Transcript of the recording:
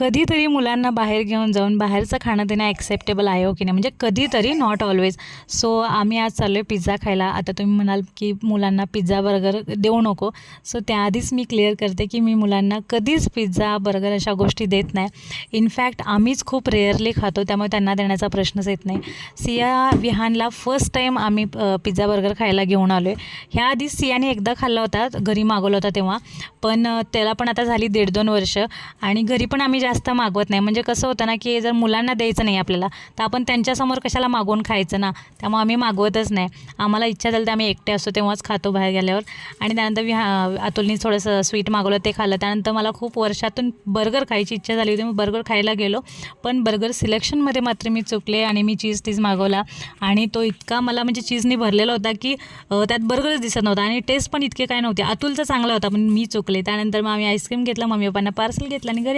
कधीतरी मुलांना बाहेर घेऊन जाऊन बाहेरचं खाणं देणं ॲक्सेप्टेबल आहे हो की नाही, म्हणजे कधीतरी, नॉट ऑलवेज. सो आम्ही आज चाललो आहे पिझ्झा खायला. आता तुम्ही म्हणाल की मुलांना पिझ्झा बर्गर देऊ नको. सो त्याआधीच मी क्लिअर करते की मी मुलांना कधीच पिझ्झा बर्गर अशा गोष्टी देत नाही. इनफॅक्ट आम्हीच खूप रेअरली खातो, त्यामुळे त्यांना देण्याचा प्रश्नच येत नाही. सिया विहानला फर्स्ट टाईम आम्ही पिझ्झा बर्गर खायला घेऊन आलो आहे. ह्याआधी सियाने एकदा खाल्ला होता, घरी मागवला होता तेव्हा, पण त्याला पण आता झाली 1.5-2 वर्ष. आणि घरी पण आम्ही जास्त मागवत नाही. म्हणजे कसं होतं ना की जर मुलांना द्यायचं नाही आपल्याला, तर आपण त्यांच्यासमोर कशाला मागवून खायचं ना, त्यामुळे आम्ही मागवतच नाही. आम्हाला इच्छा झाली तर आम्ही एकटे असतो तेव्हाच खातो बाहेर गेल्यावर. आणि त्यानंतर अतुलनी थोडंसं स्वीट मागवलं, ते खाल्लं. त्यानंतर मला खूप वर्षातून बर्गर खायची इच्छा झाली होती, मी बर्गर खायला गेलो. पण बर्गर सिलेक्शनमध्ये मात्र मी चुकले आणि मी चीज मागवला. आणि तो इतका मला म्हणजे चीजनी भरलेला होता की त्यात बर्गरच दिसत नव्हता आणि टेस्ट पण इतके काय नव्हते. अतुलचा चांगला होता, पण मी चुकले. त्यानंतर मग आम्ही आईस्क्रीम घेतला, मम्मी पप्पांना पार्सल घेतलं आणि घरी